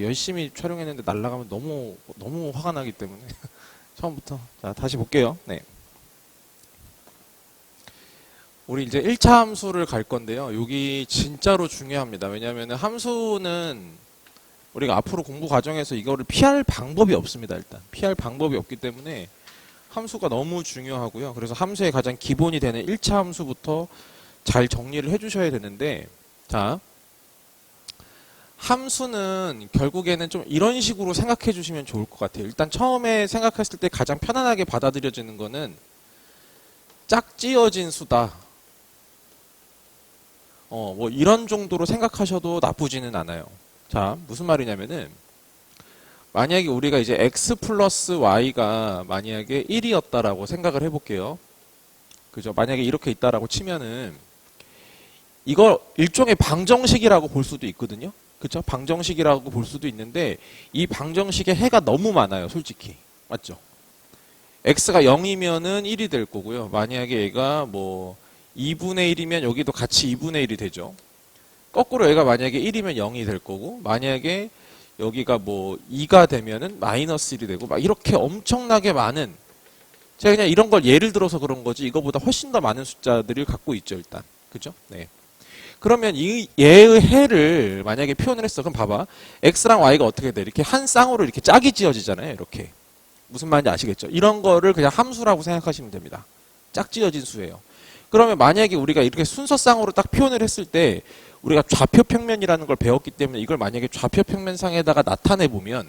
열심히 촬영했는데 날아가면 너무 화가 나기 때문에 처음부터. 자, 다시 볼게요. 네. 우리 이제 1차 함수를 갈 건데요. 여기 진짜로 중요합니다. 왜냐하면 함수는 우리가 앞으로 공부 과정에서 이거를 피할 방법이 없습니다. 일단 피할 방법이 없기 때문에 함수가 너무 중요하고요. 그래서 함수의 가장 기본이 되는 1차 함수부터 잘 정리를 해주셔야 되는데, 자, 함수는 결국에는 좀 이런 식으로 생각해 주시면 좋을 것 같아요. 일단 처음에 생각했을 때 가장 편안하게 받아들여지는 거는 짝지어진 수다. 뭐 이런 정도로 생각하셔도 나쁘지는 않아요. 자, 무슨 말이냐면은 만약에 우리가 이제 x 플러스 y가 만약에 1이었다라고 생각을 해볼게요. 그죠? 만약에 이렇게 있다라고 치면은 이거 일종의 방정식이라고 볼 수도 있거든요. 그죠? 방정식이라고 볼 수도 있는데 이 방정식에 해가 너무 많아요. 솔직히. 맞죠? x가 0이면은 1이 될 거고요. 만약에 얘가 뭐 2분의 1이면 여기도 같이 2분의 1이 되죠. 거꾸로 얘가 만약에 1이면 0이 될 거고, 만약에 여기가 뭐 2가 되면은 마이너스 1이 되고, 막 이렇게 엄청나게 많은, 제가 그냥 이런 걸 예를 들어서 그런 거지 이거보다 훨씬 더 많은 숫자들을 갖고 있죠. 일단. 그죠? 네. 그러면 이 얘의 해를 만약에 표현을 했어. 그럼 봐봐. x랑 y가 어떻게 돼? 이렇게 한 쌍으로 이렇게 짝이 지어지잖아요. 이렇게. 무슨 말인지 아시겠죠? 이런 거를 그냥 함수라고 생각하시면 됩니다. 짝지어진 수예요. 그러면 만약에 우리가 이렇게 순서쌍으로 딱 표현을 했을 때 우리가 좌표평면이라는 걸 배웠기 때문에 이걸 만약에 좌표평면상에다가 나타내 보면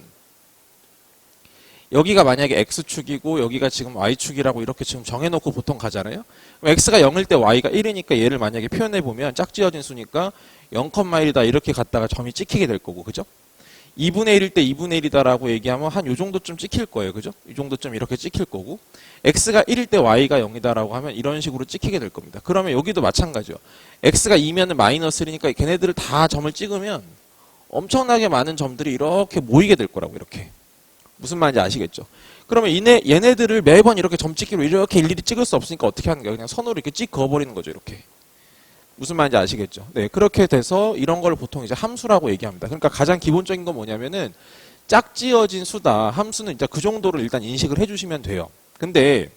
여기가 만약에 x축이고 여기가 지금 y축이라고 이렇게 지금 정해놓고 보통 가잖아요. 그럼 x가 0일 때 y가 1이니까 얘를 만약에 표현해 보면 짝지어진 수니까 0,1이다 이렇게 갔다가 점이 찍히게 될 거고, 그죠? 2분의 1일 때 2분의 1이다라고 얘기하면 한 요 정도쯤 찍힐 거예요. 그죠? 이 정도쯤 이렇게 찍힐 거고, x가 1일 때 y가 0이다라고 하면 이런 식으로 찍히게 될 겁니다. 그러면 여기도 마찬가지요. x가 2면은 마이너스 1이니까 걔네들을 다 점을 찍으면 엄청나게 많은 점들이 이렇게 모이게 될 거라고, 이렇게. 무슨 말인지 아시겠죠? 그러면 얘네들을 매번 이렇게 점 찍기로 이렇게 일일이 찍을 수 없으니까 어떻게 하는 거예요? 그냥 선으로 이렇게 찍 그어버리는 거죠, 이렇게. 무슨 말인지 아시겠죠? 네, 그렇게 돼서 이런 걸 보통 이제 함수라고 얘기합니다. 그러니까 가장 기본적인 건 뭐냐면은 짝지어진 수다. 함수는 이제 그 정도를 일단 인식을 해주시면 돼요. 근데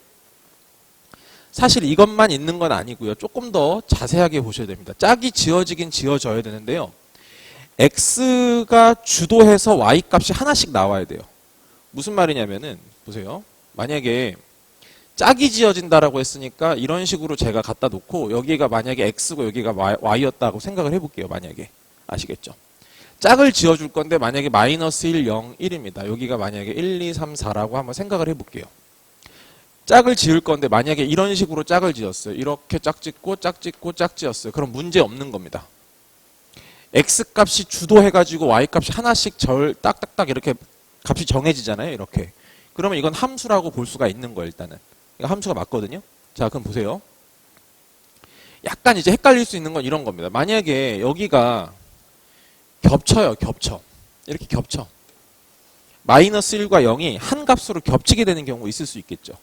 사실 이것만 있는 건 아니고요. 조금 더 자세하게 보셔야 됩니다. 짝이 지어지긴 지어져야 되는데요. x가 주도해서 y 값이 하나씩 나와야 돼요. 무슨 말이냐면은 보세요. 만약에 짝이 지어진다라고 했으니까 이런 식으로 제가 갖다 놓고 여기가 만약에 x고 여기가 y였다고 생각을 해볼게요. 만약에. 아시겠죠? 짝을 지어줄 건데 만약에 마이너스 1, 0, 1입니다. 여기가 만약에 1, 2, 3, 4라고 한번 생각을 해볼게요. 짝을 지을 건데 만약에 이런 식으로 짝을 지었어요. 이렇게 짝 짓고 짝 짓고 짝 지었어요. 그럼 문제 없는 겁니다. x값이 주도해가지고 y값이 하나씩 딱딱딱 이렇게 값이 정해지잖아요. 이렇게. 그러면 이건 함수라고 볼 수가 있는 거예요. 일단은. 함수가 맞거든요. 자, 그럼 보세요. 약간 이제 헷갈릴 수 있는 건 이런 겁니다. 만약에 여기가 겹쳐요. 겹쳐. 이렇게 겹쳐. 마이너스 1과 0이 한 값으로 겹치게 되는 경우 있을 수 있겠죠.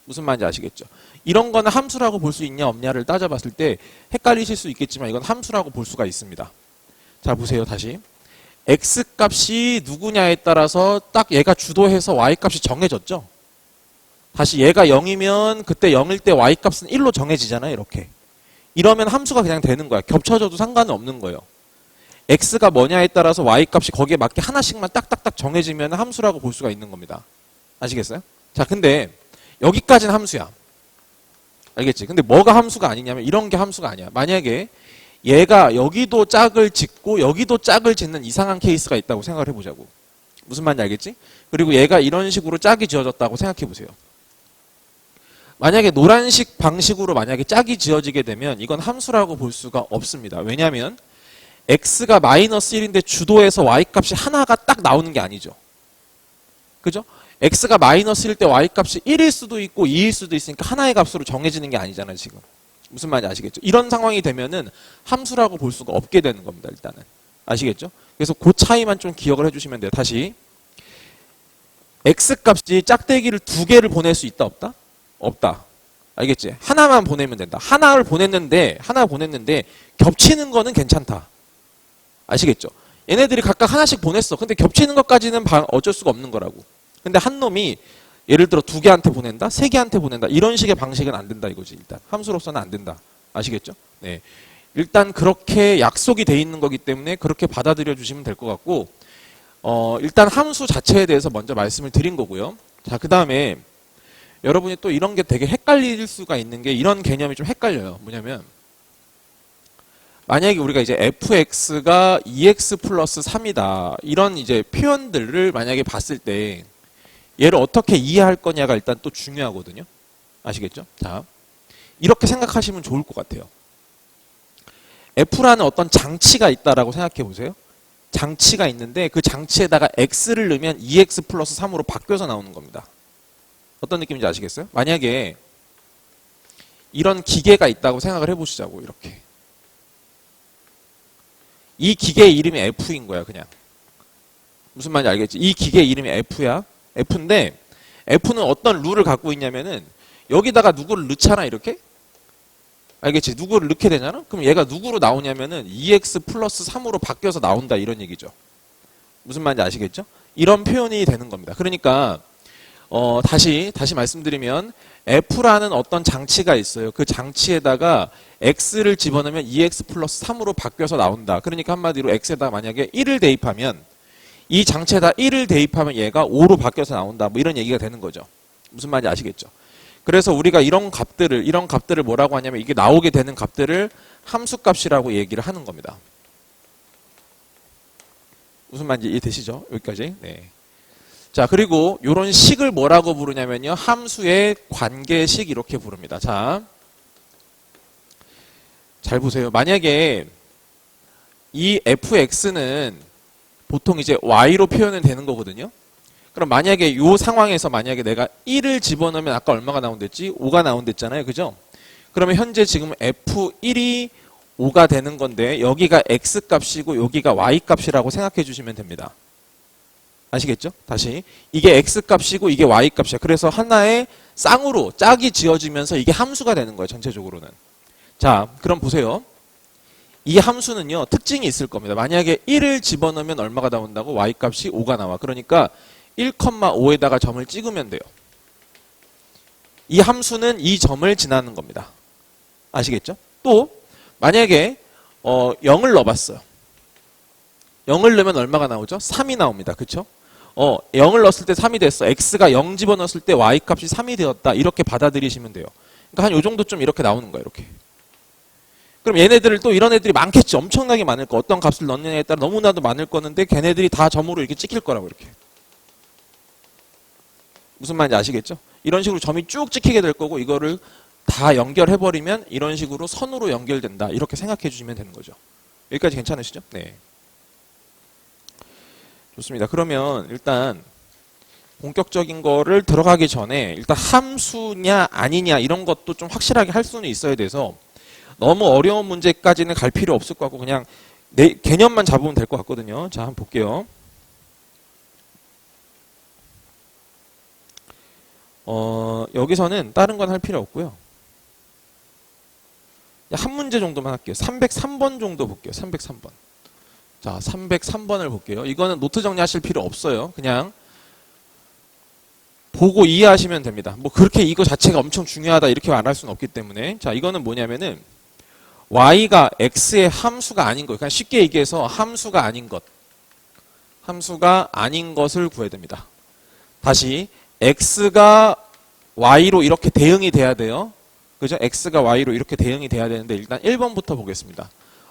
무슨 말인지 아시겠죠? 이런 거는 함수라고 볼 수 있냐 없냐를 따져봤을 때 헷갈리실 수 있겠지만 이건 함수라고 볼 수가 있습니다. 자, 보세요. 다시. x값이 누구냐에 따라서 딱 얘가 주도해서 y값이 정해졌죠. 다시 얘가 0이면 그때 0일 때 y값은 1로 정해지잖아요. 이렇게. 이러면 함수가 그냥 되는 거야. 겹쳐져도 상관은 없는 거예요. x가 뭐냐에 따라서 y값이 거기에 맞게 하나씩만 딱딱딱 정해지면 함수라고 볼 수가 있는 겁니다. 아시겠어요? 자, 근데 여기까지는 함수야. 알겠지? 근데 뭐가 함수가 아니냐면 이런 게 함수가 아니야. 만약에 얘가 여기도 짝을 짓고 여기도 짝을 짓는 이상한 케이스가 있다고 생각을 해보자고. 무슨 말인지 알겠지? 그리고 얘가 이런 식으로 짝이 지어졌다고 생각해보세요. 만약에 노란식 방식으로 만약에 짝이 지어지게 되면 이건 함수라고 볼 수가 없습니다. 왜냐하면 x가 마이너스 1인데 주도에서 y값이 하나가 딱 나오는 게 아니죠. 그죠? x가 마이너스 1일 때 y값이 1일 수도 있고 2일 수도 있으니까 하나의 값으로 정해지는 게 아니잖아요. 지금. 무슨 말인지 아시겠죠? 이런 상황이 되면은 함수라고 볼 수가 없게 되는 겁니다. 일단은. 아시겠죠? 그래서 그 차이만 좀 기억을 해주시면 돼요. 다시. x값이 짝대기를 두 개를 보낼 수 있다 없다? 없다. 알겠지? 하나만 보내면 된다. 하나 보냈는데 겹치는 거는 괜찮다. 아시겠죠? 얘네들이 각각 하나씩 보냈어. 근데 겹치는 것까지는 어쩔 수가 없는 거라고. 근데 한 놈이 예를 들어 2개한테 보낸다, 3개한테 보낸다. 이런 식의 방식은 안 된다 이거지. 일단 함수로서는 안 된다. 아시겠죠? 네. 일단 그렇게 약속이 돼 있는 거기 때문에 그렇게 받아들여 주시면 될 것 같고, 일단 함수 자체에 대해서 먼저 말씀을 드린 거고요. 자, 그 다음에 여러분이 또 이런 게 되게 헷갈릴 수가 있는 게 이런 개념이 좀 헷갈려요. 뭐냐면 만약에 우리가 이제 fx가 2x 플러스 3이다. 이런 이제 표현들을 만약에 봤을 때 얘를 어떻게 이해할 거냐가 일단 또 중요하거든요. 아시겠죠? 자, 이렇게 생각하시면 좋을 것 같아요. f라는 어떤 장치가 있다라고 생각해 보세요. 장치가 있는데 그 장치에다가 x를 넣으면 2x 플러스 3으로 바뀌어서 나오는 겁니다. 어떤 느낌인지 아시겠어요? 만약에 이런 기계가 있다고 생각을 해보시자고. 이렇게 이 기계의 이름이 F인 거야. 그냥 무슨 말인지 알겠지? 이 기계의 이름이 F야. F인데 F는 어떤 룰을 갖고 있냐면은 여기다가 누구를 넣잖아. 이렇게 알겠지? 누구를 넣게 되잖아? 그럼 얘가 누구로 나오냐면은 2x 플러스 3으로 바뀌어서 나온다. 이런 얘기죠. 무슨 말인지 아시겠죠? 이런 표현이 되는 겁니다. 그러니까 다시 말씀드리면 F라는 어떤 장치가 있어요. 그 장치에다가 X를 집어넣으면 2X 플러스 3으로 바뀌어서 나온다. 그러니까 한마디로 X에다 만약에 1을 대입하면 이 장치에다 1을 대입하면 얘가 5로 바뀌어서 나온다. 뭐 이런 얘기가 되는 거죠. 무슨 말인지 아시겠죠? 그래서 우리가 이런 값들을 뭐라고 하냐면 이게 나오게 되는 값들을 함수값이라고 얘기를 하는 겁니다. 무슨 말인지 이해되시죠? 여기까지. 네. 자, 그리고 이런 식을 뭐라고 부르냐면요. 함수의 관계식 이렇게 부릅니다. 자, 잘 보세요. 만약에 이 fx는 보통 이제 y로 표현은 되는 거거든요. 그럼 만약에 이 상황에서 만약에 내가 1을 집어넣으면 아까 얼마가 나온댔지? 5가 나온댔잖아요. 그죠? 그러면 현재 지금 f1이 5가 되는 건데 여기가 x값이고 여기가 y값이라고 생각해 주시면 됩니다. 아시겠죠? 다시 이게 x값이고 이게 y값이야. 그래서 하나의 쌍으로 짝이 지어지면서 이게 함수가 되는 거예요. 전체적으로는. 자, 그럼 보세요. 이 함수는요. 특징이 있을 겁니다. 만약에 1을 집어넣으면 얼마가 나온다고? y값이 5가 나와. 그러니까 1,5에다가 점을 찍으면 돼요. 이 함수는 이 점을 지나는 겁니다. 아시겠죠? 또 만약에 0을 넣어봤어요. 0을 넣으면 얼마가 나오죠? 3이 나옵니다. 그쵸? 0을 넣었을 때 3이 됐어. x가 0 집어넣었을 때 y값이 3이 되었다. 이렇게 받아들이시면 돼요. 그러니까 한 요 정도쯤 이렇게 나오는 거예요. 이렇게. 그럼 얘네들을 또 이런 애들이 많겠죠. 엄청나게 많을 거. 어떤 값을 넣느냐에 따라 너무나도 많을 거는데 걔네들이 다 점으로 이렇게 찍힐 거라고 이렇게. 무슨 말인지 아시겠죠? 이런 식으로 점이 쭉 찍히게 될 거고 이거를 다 연결해버리면 이런 식으로 선으로 연결된다. 이렇게 생각해 주시면 되는 거죠. 여기까지 괜찮으시죠? 네. 좋습니다. 그러면 일단 본격적인 거를 들어가기 전에 일단 함수냐 아니냐 이런 것도 좀 확실하게 할 수는 있어야 돼서 너무 어려운 문제까지는 갈 필요 없을 것 같고 그냥 개념만 잡으면 될 것 같거든요. 자, 한번 볼게요. 여기서는 다른 건 할 필요 없고요. 한 문제 정도만 할게요. 303번 정도 볼게요. 303번. 자, 303번을 볼게요. 이거는 노트 정리하실 필요 없어요. 그냥 보고 이해하시면 됩니다. 뭐 그렇게 이거 자체가 엄청 중요하다 이렇게 말할 수는 없기 때문에. 자, 이거는 뭐냐면은 y가 x의 함수가 아닌 것. 그냥 쉽게 얘기해서 함수가 아닌 것. 함수가 아닌 것을 구해야 됩니다. 다시 x가 y로 이렇게 대응이 돼야 돼요. 그죠? x가 y로 이렇게 대응이 돼야 되는데 일단 1번부터 보겠습니다.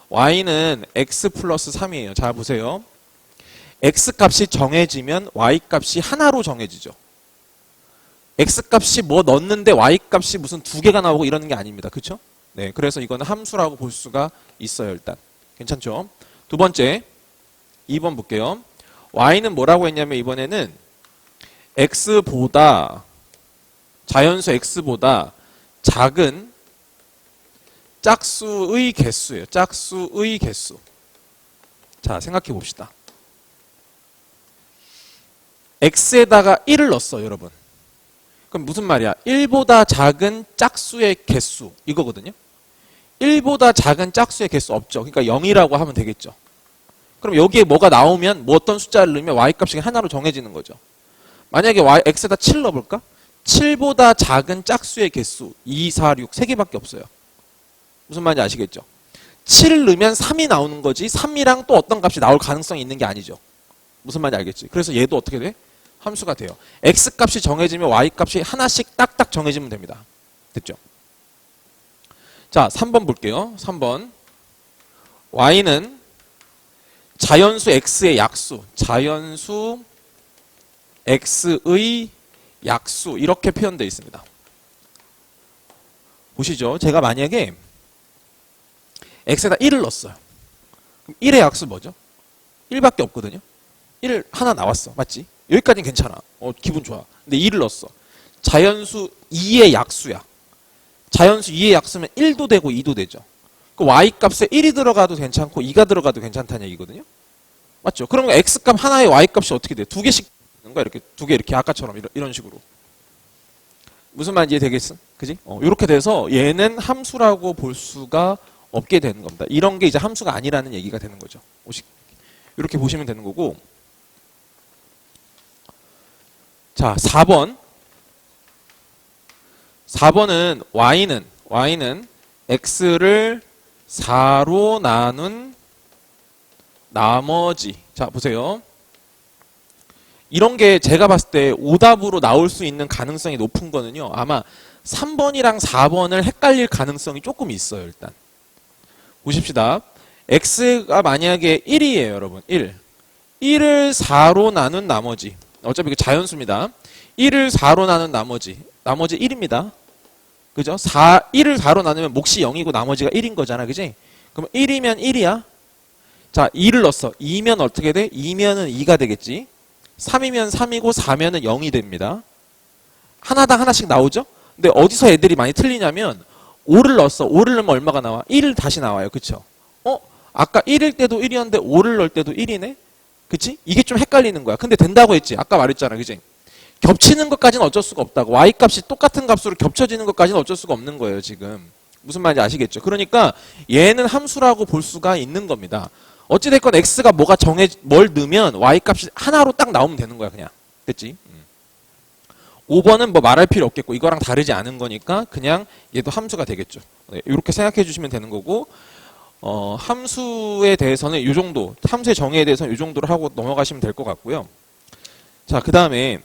y는 x 플러스 3이에요. 자, 보세요. x값이 정해지면 y값이 하나로 정해지죠. x값이 뭐 넣는데 y값이 무슨 두 개가 나오고 이러는 게 아닙니다. 그렇죠? 네, 그래서 이거는 함수라고 볼 수가 있어요. 일단 괜찮죠? 두 번째 2번 볼게요. y는 뭐라고 했냐면 이번에는 x보다 자연수 x보다 작은 짝수의 개수예요. 짝수의 개수. 자, 생각해 봅시다. x에다가 1을 넣었어, 여러분. 그럼 무슨 말이야? 1보다 작은 짝수의 개수 이거거든요. 1보다 작은 짝수의 개수 없죠. 그러니까 0이라고 하면 되겠죠. 그럼 여기에 뭐가 나오면 뭐 어떤 숫자를 넣으면 y값이 하나로 정해지는 거죠. 만약에 x에다 7 넣어볼까? 7보다 작은 짝수의 개수 2, 4, 6 3개밖에 없어요. 무슨 말인지 아시겠죠? 7을 넣으면 3이 나오는 거지 3이랑 또 어떤 값이 나올 가능성이 있는 게 아니죠. 무슨 말인지 알겠지? 그래서 얘도 어떻게 돼? 함수가 돼요. x값이 정해지면 y값이 하나씩 딱딱 정해지면 됩니다. 됐죠? 자, 3번 볼게요. 3번. y는 자연수 x의 약수, 자연수 x의 약수 이렇게 표현되어 있습니다. 보시죠. 제가 만약에 x에다 1을 넣었어요. 그럼 1의 약수 뭐죠? 1밖에 없거든요. 1 하나 나왔어. 맞지? 여기까지는 괜찮아. 기분 좋아. 근데 2를 넣었어. 자연수 2의 약수야. 자연수 2의 약수면 1도 되고 2도 되죠. 그 y값에 1이 들어가도 괜찮고 2가 들어가도 괜찮다는 얘기거든요. 맞죠? 그러면 x값 하나의 y값이 어떻게 돼? 두 개씩 되는 거야. 이렇게 두 개 이렇게 아까처럼 이런 식으로. 무슨 말인지 이해되겠어? 그지? 이렇게 돼서 얘는 함수라고 볼 수가 없게 되는 겁니다. 이런 게 이제 함수가 아니라는 얘기가 되는 거죠. 이렇게 보시면 되는 거고. 자, 4번. 4번은 y는 x를 4로 나눈 나머지. 자, 보세요. 이런 게 제가 봤을 때 오답으로 나올 수 있는 가능성이 높은 거는요. 아마 3번이랑 4번을 헷갈릴 가능성이 조금 있어요. 일단. 보십시다. x가 만약에 1이에요. 여러분. 1. 1을 4로 나눈 나머지. 어차피 이거 자연수입니다. 1을 4로 나눈 나머지 1입니다. 그죠? 1을 4로 나누면 몫이 0이고 나머지가 1인 거잖아. 그지? 그럼 1이면 1이야. 자, 2를 넣었어. 2면 어떻게 돼? 2면은 2가 되겠지. 3이면 3이고 4면은 0이 됩니다. 하나당 하나씩 나오죠? 근데 어디서 애들이 많이 틀리냐면 5를 넣었어. 5를 넣으면 얼마가 나와? 1을 다시 나와요. 그쵸? 아까 1일 때도 1이었는데 5를 넣을 때도 1이네? 그치? 이게 좀 헷갈리는 거야. 근데 된다고 했지. 아까 말했잖아. 그치? 겹치는 것까지는 어쩔 수가 없다고. y값이 똑같은 값으로 겹쳐지는 것까지는 어쩔 수가 없는 거예요. 지금. 무슨 말인지 아시겠죠? 그러니까 얘는 함수라고 볼 수가 있는 겁니다. 어찌됐건 x가 뭘 넣으면 y값이 하나로 딱 나오면 되는 거야. 그냥. 됐지? 5번은 뭐 말할 필요 없겠고 이거랑 다르지 않은 거니까 그냥 얘도 함수가 되겠죠. 네, 이렇게 생각해 주시면 되는 거고 함수에 대해서는 이 정도, 함수의 정의에 대해서는 이 정도로 하고 넘어가시면 될 것 같고요. 자, 그 다음에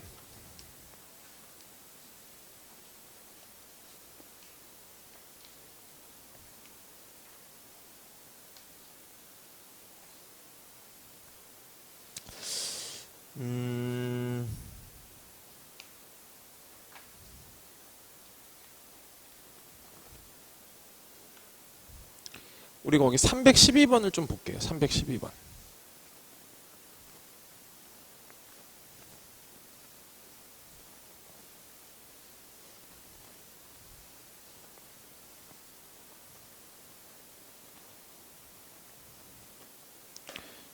우리 거기 312번을 좀 볼게요. 312번.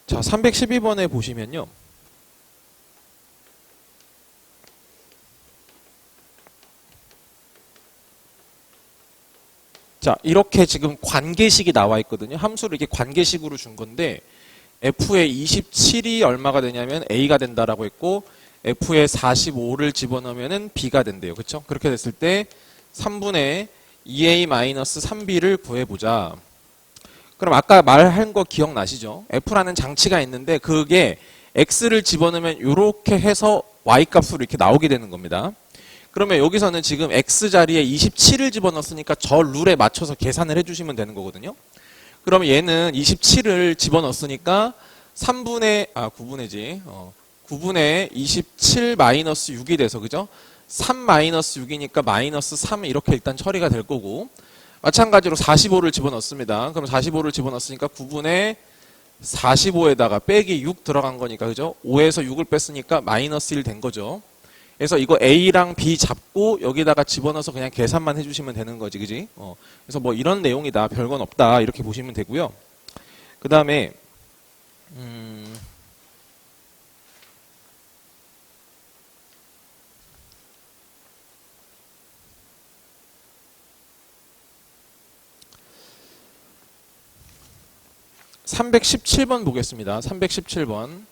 자, 312번에 보시면요. 자, 이렇게 지금 관계식이 나와 있거든요. 함수를 이렇게 관계식으로 준 건데 f의 27이 얼마가 되냐면 a가 된다라고 했고 f의 45를 집어넣으면 b가 된대요. 그렇죠? 그렇게 됐을 때 3분의 2a-3b를 구해보자. 그럼 아까 말한 거 기억나시죠? f라는 장치가 있는데 그게 x를 집어넣으면 이렇게 해서 y값으로 이렇게 나오게 되는 겁니다. 그러면 여기서는 지금 x 자리에 27을 집어넣었으니까 저 룰에 맞춰서 계산을 해주시면 되는 거거든요. 그러면 얘는 27을 집어넣었으니까 9분의 27 마이너스 6이 돼서 그죠? 3 마이너스 6이니까 마이너스 3 이렇게 일단 처리가 될 거고 마찬가지로 45를 집어넣습니다. 그럼 45를 집어넣었으니까 9분의 45에다가 빼기 6 들어간 거니까 그죠? 5에서 6을 뺐으니까 마이너스 1 된 거죠. 그래서 이거 A랑 B 잡고 여기다가 집어넣어서 그냥 계산만 해주시면 되는 거지, 그지? 그래서 뭐 이런 내용이다, 별건 없다 이렇게 보시면 되고요. 그 다음에 317번 보겠습니다. 317번.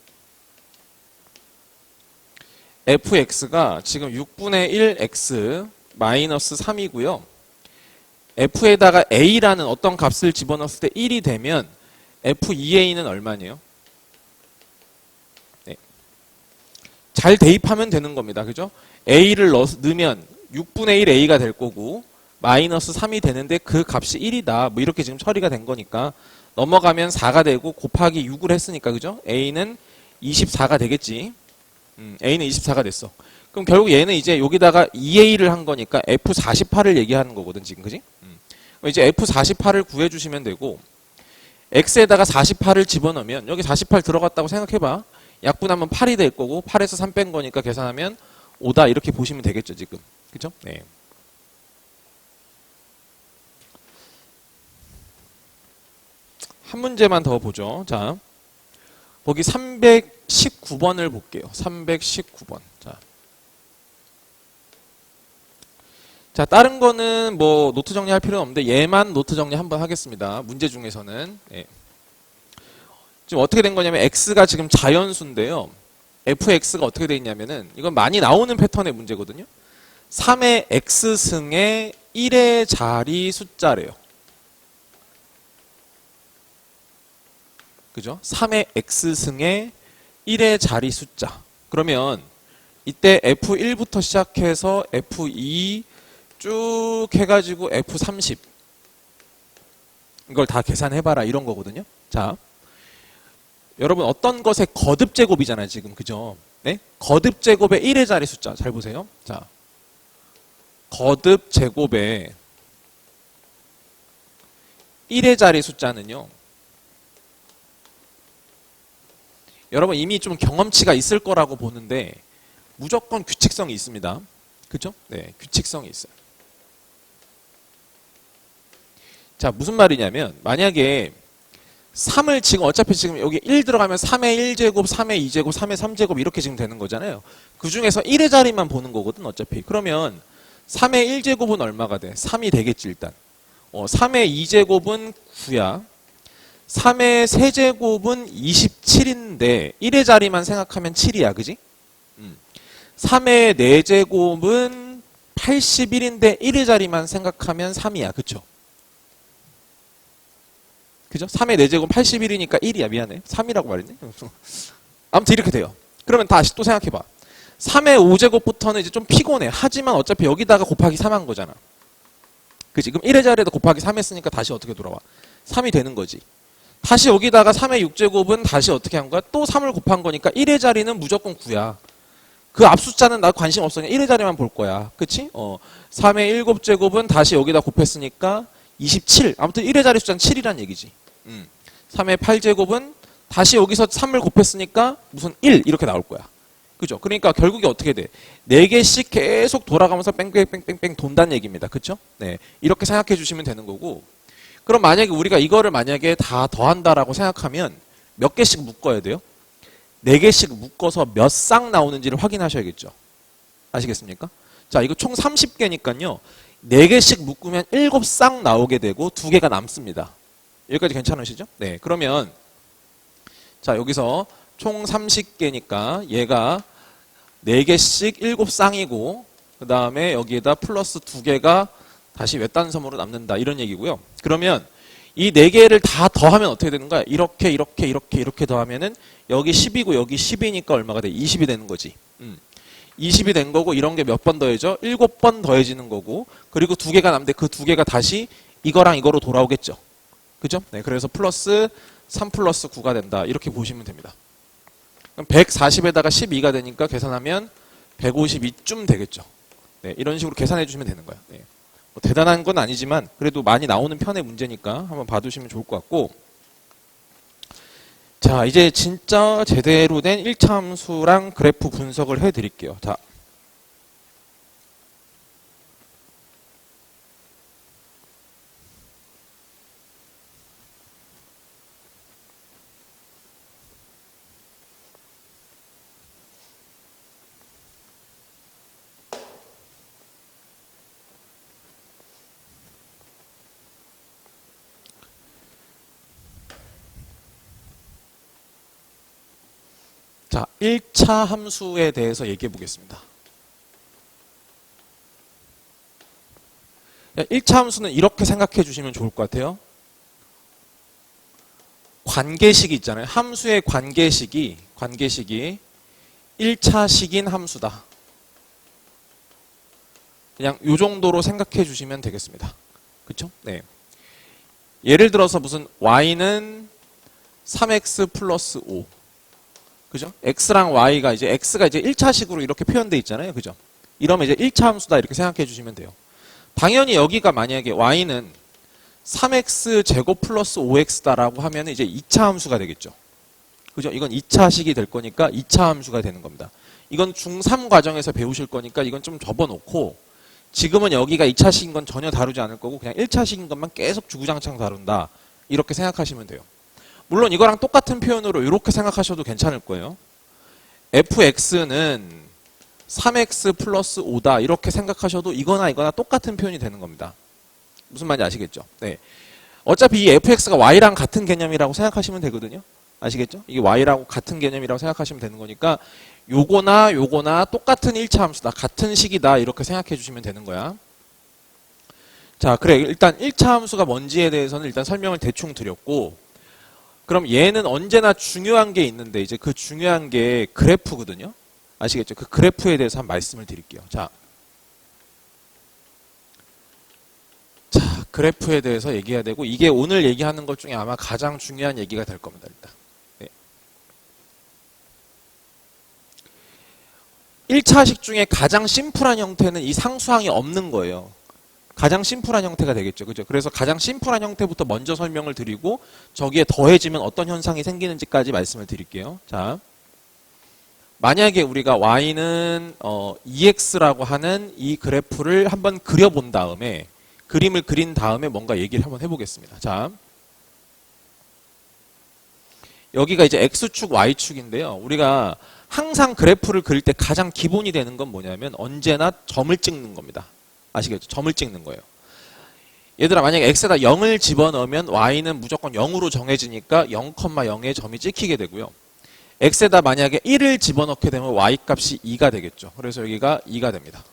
fx가 지금 6분의 1x 마이너스 3이고요. f에다가 a라는 어떤 값을 집어넣었을 때 1이 되면 f2a는 얼마네요? 네. 잘 대입하면 되는 겁니다. 그죠? a를 넣으면 6분의 1 a가 될 거고 마이너스 3이 되는데 그 값이 1이다. 뭐 이렇게 지금 처리가 된 거니까 넘어가면 4가 되고 곱하기 6을 했으니까 그죠? a는 24가 되겠지. a는 24가 됐어. 그럼 결국 얘는 이제 여기다가 2a를 한 거니까 f48을 얘기하는 거거든 지금 그지? 이제 f48을 구해주시면 되고 x에다가 48을 집어넣으면 여기 48 들어갔다고 생각해봐. 약분하면 8이 될 거고 8에서 3 뺀 거니까 계산하면 5다 이렇게 보시면 되겠죠 지금. 그죠? 네. 한 문제만 더 보죠. 자, 거기 319번을 볼게요. 319번. 자, 다른 거는 뭐 노트 정리할 필요는 없는데 얘만 노트 정리 한번 하겠습니다. 문제 중에서는. 예. 지금 어떻게 된 거냐면 x가 지금 자연수인데요. fx가 어떻게 돼 있냐면은 이건 많이 나오는 패턴의 문제거든요. 3의 x승의 1의 자리 숫자래요. 그죠? 3의 x승의 1의 자리 숫자. 그러면 이때 f1부터 시작해서 f2 쭉 해가지고 f30 이걸 다 계산해봐라 이런 거거든요. 자, 여러분 어떤 것의 거듭 제곱이잖아요 지금 그죠? 네? 거듭 제곱의 1의 자리 숫자 잘 보세요. 자, 거듭 제곱의 1의 자리 숫자는요. 여러분 이미 좀 경험치가 있을 거라고 보는데 무조건 규칙성이 있습니다. 그죠? 네, 규칙성이 있어요. 자, 무슨 말이냐면 만약에 3을 지금 어차피 지금 여기 1 들어가면 3의 1제곱, 3의 2제곱, 3의 3제곱 이렇게 지금 되는 거잖아요. 그 중에서 1의 자리만 보는 거거든 어차피. 그러면 3의 1제곱은 얼마가 돼? 3이 되겠지 일단. 3의 2제곱은 9야. 3의 세제곱은 27인데 1의 자리만 생각하면 7이야. 그지? 3의 4제곱은 81인데 1의 자리만 생각하면 3이야. 그쵸? 그죠? 3의 4제곱 81이니까 1이야. 미안해. 3이라고 말했네. 아무튼 이렇게 돼요. 그러면 다시 또 생각해봐. 3의 5제곱부터는 이제 좀 피곤해. 하지만 어차피 여기다가 곱하기 3 한 거잖아. 그치? 그럼 1의 자리에다 곱하기 3 했으니까 다시 어떻게 돌아와? 3이 되는 거지. 다시 여기다가 3의 6제곱은 다시 어떻게 한 거야? 또 3을 곱한 거니까 1의 자리는 무조건 9야. 그 앞 숫자는 나 관심 없어. 그냥 1의 자리만 볼 거야. 그치? 3의 7제곱은 다시 여기다 곱했으니까 27. 아무튼 1의 자리 숫자는 7이란 얘기지. 3의 8제곱은 다시 여기서 3을 곱했으니까 무슨 1 이렇게 나올 거야. 그죠? 그러니까 결국에 어떻게 돼? 4개씩 계속 돌아가면서 뺑뺑뺑뺑뺑 돈다는 얘기입니다. 그쵸? 네. 이렇게 생각해 주시면 되는 거고. 그럼 만약에 우리가 이거를 만약에 다 더한다라고 생각하면 몇 개씩 묶어야 돼요? 4개씩 묶어서 몇 쌍 나오는지를 확인하셔야겠죠. 아시겠습니까? 자, 이거 총 30개니까요. 4개씩 묶으면 7쌍 나오게 되고 2개가 남습니다. 여기까지 괜찮으시죠? 네. 그러면 자, 여기서 총 30개니까 얘가 4개씩 7쌍이고 그 다음에 여기에다 플러스 2개가 다시 외딴섬으로 남는다 이런 얘기고요. 그러면 이 4개를 다 더하면 어떻게 되는 거야? 이렇게 더하면은 여기 10이고 여기 10이니까 얼마가 돼? 20이 되는 거지. 20이 된 거고 이런 게 몇 번 더해져? 7번 더해지는 거고 그리고 2개가 남는데 그 2개가 다시 이거랑 이거로 돌아오겠죠. 그죠? 네, 그래서 플러스 3 플러스 9가 된다. 이렇게 보시면 됩니다. 그럼 140에다가 12가 되니까 계산하면 152쯤 되겠죠. 네, 이런 식으로 계산해 주시면 되는 거예요. 네. 뭐 대단한 건 아니지만 그래도 많이 나오는 편의 문제니까 한번 봐두시면 좋을 것 같고 자 이제 진짜 제대로 된 1차 함수랑 그래프 분석을 해드릴게요. 자 1차 함수에 대해서 얘기해 보겠습니다. 1차 함수는 이렇게 생각해 주시면 좋을 것 같아요. 관계식이 있잖아요. 함수의 관계식이 1차식인 함수다. 그냥 이 정도로 생각해 주시면 되겠습니다. 그렇죠? 네. 예를 들어서 무슨 y는 3x 플러스 5. 그죠? x랑 y가 이제 x가 이제 1차식으로 이렇게 표현되어 있잖아요. 그죠? 이러면 이제 1차 함수다 이렇게 생각해 주시면 돼요. 당연히 여기가 만약에 y는 3x 제곱 플러스 5x다라고 하면 이제 2차 함수가 되겠죠. 그죠? 이건 2차식이 될 거니까 2차 함수가 되는 겁니다. 이건 중3 과정에서 배우실 거니까 이건 좀 접어놓고 지금은 여기가 2차식인 건 전혀 다루지 않을 거고 그냥 1차식인 것만 계속 주구장창 다룬다. 이렇게 생각하시면 돼요. 물론 이거랑 똑같은 표현으로 이렇게 생각하셔도 괜찮을 거예요. fx는 3x 플러스 5다. 이렇게 생각하셔도 이거나 똑같은 표현이 되는 겁니다. 무슨 말인지 아시겠죠? 네. 어차피 이 fx가 y랑 같은 개념이라고 생각하시면 되거든요. 아시겠죠? 이게 y라고 같은 개념이라고 생각하시면 되는 거니까 요거나 똑같은 1차 함수다. 같은 식이다. 이렇게 생각해 주시면 되는 거야. 자, 그래. 일단 1차 함수가 뭔지에 대해서는 일단 설명을 대충 드렸고 그럼 얘는 언제나 중요한 게 있는데 이제 그 중요한 게 그래프거든요. 아시겠죠? 그 그래프에 대해서 한 말씀을 드릴게요. 자, 그래프에 대해서 얘기해야 되고 이게 오늘 얘기하는 것 중에 아마 가장 중요한 얘기가 될 겁니다. 일단. 네. 1차식 중에 가장 심플한 형태는 이 상수항이 없는 거예요. 가장 심플한 형태가 되겠죠. 그죠? 그래서 가장 심플한 형태부터 먼저 설명을 드리고 저기에 더해지면 어떤 현상이 생기는지까지 말씀을 드릴게요. 자, 만약에 우리가 y는 2x라고 하는 이 그래프를 한번 그려본 다음에 그림을 그린 다음에 뭔가 얘기를 한번 해보겠습니다. 자, 여기가 이제 x축, y축인데요. 우리가 항상 그래프를 그릴 때 가장 기본이 되는 건 뭐냐면 언제나 점을 찍는 겁니다. 아시겠죠? 점을 찍는 거예요. 얘들아 만약에 x에다 0을 집어넣으면 y는 무조건 0으로 정해지니까 0,0의 점이 찍히게 되고요. x에다 만약에 1을 집어넣게 되면 y 값이 2가 되겠죠. 그래서 여기가 2가 됩니다.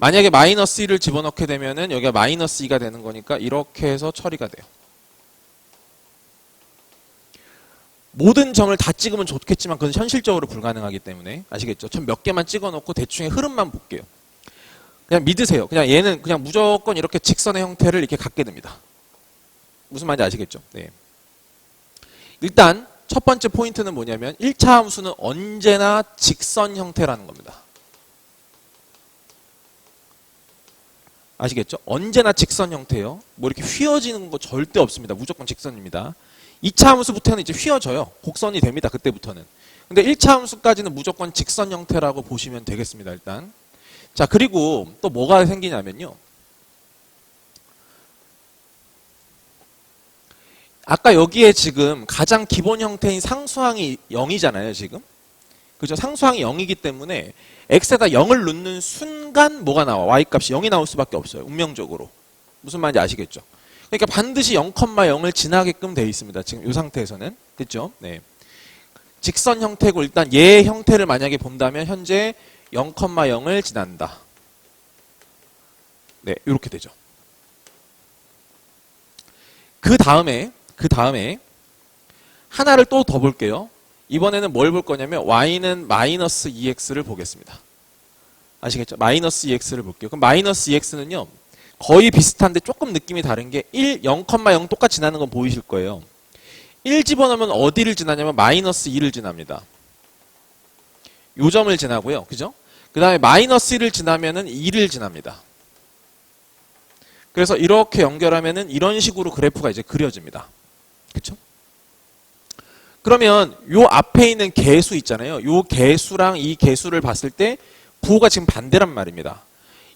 만약에 마이너스 1을 집어넣게 되면은 여기가 마이너스 2가 되는 거니까 이렇게 해서 처리가 돼요. 모든 점을 다 찍으면 좋겠지만 그건 현실적으로 불가능하기 때문에 아시겠죠? 전 몇 개만 찍어놓고 대충의 흐름만 볼게요. 그냥 믿으세요. 그냥 얘는 그냥 무조건 이렇게 직선의 형태를 이렇게 갖게 됩니다. 무슨 말인지 아시겠죠? 네. 일단 첫 번째 포인트는 뭐냐면 1차 함수는 언제나 직선 형태라는 겁니다. 아시겠죠? 언제나 직선 형태예요. 뭐 이렇게 휘어지는 거 절대 없습니다. 무조건 직선입니다. 2차 함수부터는 이제 휘어져요. 곡선이 됩니다. 그때부터는. 근데 1차 함수까지는 무조건 직선 형태라고 보시면 되겠습니다. 일단. 자, 그리고 또 뭐가 생기냐면요. 아까 여기에 지금 가장 기본 형태인 상수항이 0이잖아요. 지금. 그죠? 상수항이 0이기 때문에 x에다 0을 넣는 순간 뭐가 나와? y값이 0이 나올 수밖에 없어요. 운명적으로. 무슨 말인지 아시겠죠? 그러니까 반드시 0,0을 지나게끔 되어 있습니다. 지금 이 상태에서는. 됐죠? 네. 직선 형태고 일단 얘의 형태를 만약에 본다면 현재 0,0을 지난다. 네, 이렇게 되죠. 그 다음에 하나를 또 더 볼게요. 이번에는 뭘 볼 거냐면 y는 마이너스 2x를 보겠습니다. 아시겠죠? 마이너스 2x를 볼게요. 그럼 마이너스 2x는요. 거의 비슷한데 조금 느낌이 다른 게 0,0 똑같이 지나는 건 보이실 거예요. 1 집어넣으면 어디를 지나냐면 마이너스 2를 지납니다. 요 점을 지나고요. 그죠? 그 다음에 마이너스 1을 지나면은 2를 지납니다. 그래서 이렇게 연결하면은 이런 식으로 그래프가 이제 그려집니다. 그쵸? 그러면 요 앞에 있는 개수 있잖아요. 요 개수랑 이 개수를 봤을 때 부호가 지금 반대란 말입니다.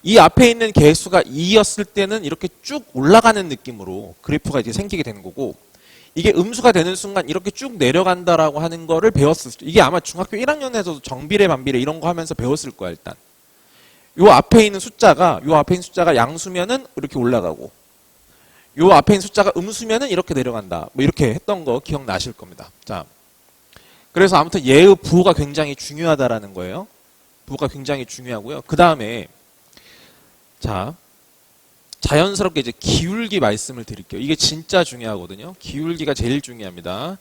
이 앞에 있는 개수가 2였을 때는 이렇게 쭉 올라가는 느낌으로 그래프가 이제 생기게 되는 거고 이게 음수가 되는 순간 이렇게 쭉 내려간다라고 하는 거를 배웠을 때 이게 아마 중학교 1학년에서도 정비례 반비례 이런 거 하면서 배웠을 거야 일단. 요 앞에 있는 숫자가 양수면은 이렇게 올라가고 요 앞에 있는 숫자가 음수면은 이렇게 내려간다. 뭐 이렇게 했던 거 기억나실 겁니다. 자, 그래서 아무튼 얘의 부호가 굉장히 중요하다라는 거예요. 부호가 굉장히 중요하고요. 그 다음에 자, 자연스럽게 이제 기울기 말씀을 드릴게요. 이게 진짜 중요하거든요. 기울기가 제일 중요합니다.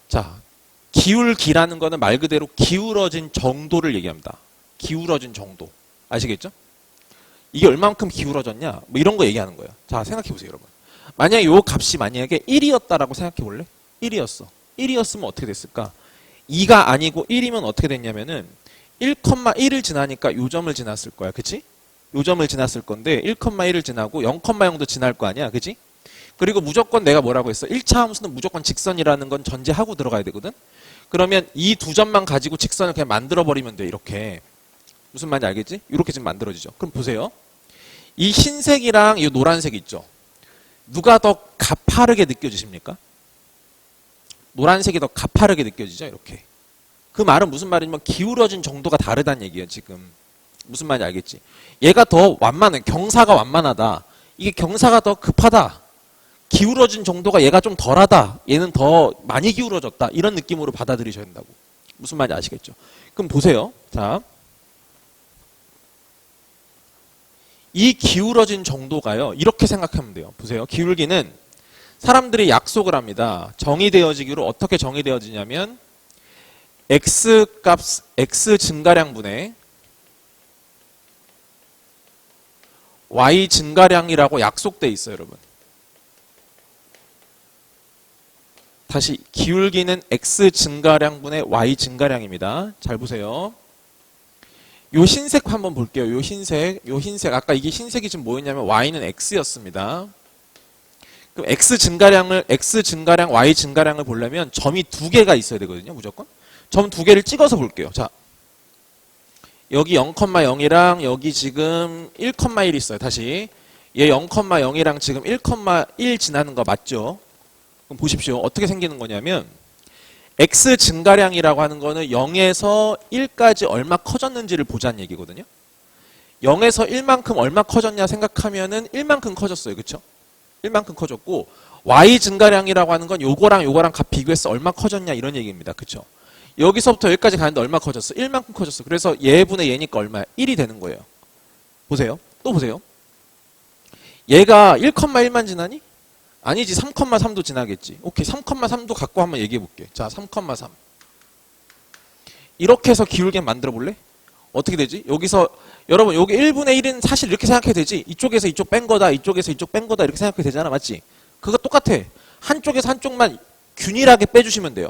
자, 기울기라는 거는 말 그대로 기울어진 정도를 얘기합니다. 기울어진 정도. 아시겠죠? 이게 얼만큼 기울어졌냐? 뭐 이런 거 얘기하는 거예요. 자, 생각해 보세요, 여러분. 만약에 요 값이 만약에 1이었다라고 생각해 볼래? 1이었어. 1이었으면 어떻게 됐을까? 2가 아니고 1이면 어떻게 됐냐면은 1,1을 지나니까 요 점을 지났을 거야. 그치? 요 점을 지났을 건데 1,1을 지나고 0,0도 지날 거 아니야. 그치? 그리고 무조건 내가 뭐라고 했어? 1차 함수는 무조건 직선이라는 건 전제하고 들어가야 되거든? 그러면 이 두 점만 가지고 직선을 그냥 만들어버리면 돼. 이렇게. 무슨 말인지 알겠지? 이렇게 지금 만들어지죠. 그럼 보세요. 이 흰색이랑 이 노란색 있죠? 누가 더 가파르게 느껴지십니까? 노란색이 더 가파르게 느껴지죠? 이렇게. 그 말은 무슨 말이냐면 기울어진 정도가 다르다는 얘기예요. 지금. 무슨 말인지 알겠지? 얘가 더 완만해. 경사가 완만하다. 이게 경사가 더 급하다. 기울어진 정도가 얘가 좀 덜하다. 얘는 더 많이 기울어졌다. 이런 느낌으로 받아들이셔야 된다고. 무슨 말인지 아시겠죠? 그럼 보세요. 자, 이 기울어진 정도가요. 이렇게 생각하면 돼요. 보세요. 기울기는 사람들이 약속을 합니다. 정의되어지기로 어떻게 정의되어지냐면 x 값, x 증가량분의 y 증가량이라고 약속돼 있어요, 여러분. 다시 기울기는 x 증가량분의 y 증가량입니다. 잘 보세요. 요 흰색 한번 볼게요. 요 흰색 아까 이게 흰색이 지금 뭐였냐면 y는 x였습니다. 그럼 x 증가량, y 증가량을 보려면 점이 두 개가 있어야 되거든요, 무조건. 점 두 개를 찍어서 볼게요. 자, 여기 0,0이랑 여기 지금 1,1 있어요. 다시 얘 0,0이랑 지금 1,1 지나는 거 맞죠? 그럼 보십시오. 어떻게 생기는 거냐면 x 증가량이라고 하는 거는 0에서 1까지 얼마 커졌는지를 보자는 얘기거든요. 0에서 1만큼 얼마 커졌냐 생각하면은 1만큼 커졌어요. 그쵸? 1만큼 커졌고 y 증가량이라고 하는 건 요거랑 값 비교해서 얼마 커졌냐 이런 얘기입니다. 그쵸? 여기서부터 여기까지 가는데 얼마 커졌어? 1만큼 커졌어. 그래서 얘분의 얘니까 얼마야? 1이 되는 거예요. 보세요. 또 보세요. 얘가 1,1만 지나니? 아니지. 3,3도 지나겠지. 오케이. 3,3도 갖고 한번 얘기해 볼게. 자, 3,3. 이렇게 해서 기울게 만들어 볼래? 어떻게 되지? 여기서 여러분 여기 1분의 1은 사실 이렇게 생각해도 되지. 이쪽에서 이쪽 뺀 거다. 이쪽에서 이쪽 뺀 거다. 이렇게 생각해도 되잖아. 맞지? 그거 똑같아. 한쪽에서 한쪽만 균일하게 빼주시면 돼요.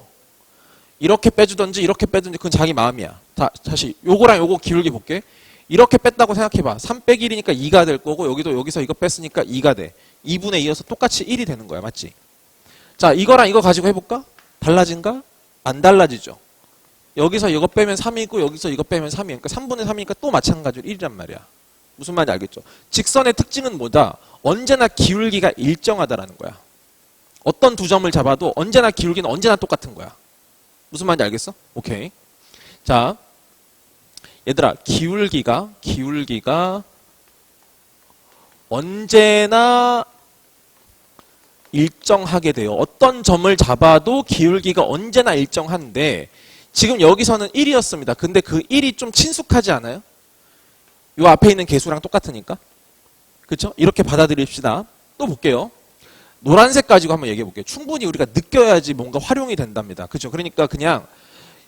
이렇게 빼주든지 이렇게 빼든지 그건 자기 마음이야. 다시 요거랑 요거 기울기 볼게. 이렇게 뺐다고 생각해봐. 3 빼기 1이니까 2가 될 거고 여기도 여기서 이거 뺐으니까 2가 돼. 2분의 2여서 똑같이 1이 되는 거야. 맞지? 자, 이거랑 이거 가지고 해볼까? 달라진가? 안 달라지죠. 여기서 이거 빼면 3이고 여기서 이거 빼면 3이야. 그러니까 3분의 3이니까 또 마찬가지로 1이란 말이야. 무슨 말인지 알겠죠? 직선의 특징은 뭐다? 언제나 기울기가 일정하다라는 거야. 어떤 두 점을 잡아도 언제나 기울기는 언제나 똑같은 거야. 무슨 말인지 알겠어? 오케이. 자, 얘들아, 기울기가 언제나 일정하게 돼요. 어떤 점을 잡아도 기울기가 언제나 일정한데 지금 여기서는 1이었습니다. 근데 그 1이 좀 친숙하지 않아요? 요 앞에 있는 개수랑 똑같으니까. 그렇죠? 이렇게 받아들입시다. 또 볼게요. 노란색 가지고 한번 얘기해 볼게요. 충분히 우리가 느껴야지 뭔가 활용이 된답니다. 그렇죠? 그러니까 그냥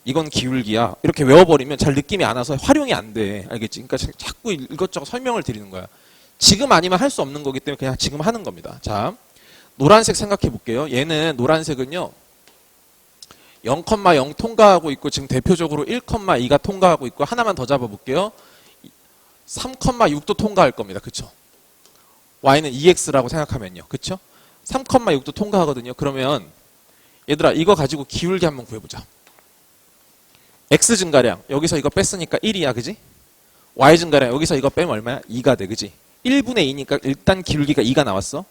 이건 기울기야. 이렇게 외워버리면 잘 느낌이 안 와서 활용이 안 돼. 알겠지? 그러니까 자꾸 이것저것 설명을 드리는 거야. 지금 아니면 할 수 없는 거기 때문에 그냥 지금 하는 겁니다. 자, 노란색 생각해 볼게요. 얘는 노란색은요. 0,0 통과하고 있고 지금 대표적으로 1,2가 통과하고 있고 하나만 더 잡아볼게요. 3,6도 통과할 겁니다. 그쵸? y는 2x라고 생각하면요. 그쵸? 3,6도 통과하거든요. 그러면 얘들아 이거 가지고 기울기 한번 구해보자. x 증가량 여기서 이거 뺐으니까 1이야. 그지? y 증가량 여기서 이거 빼면 얼마야? 2가 돼. 그지? 1분의 2니까 일단 기울기가 2가 나왔어.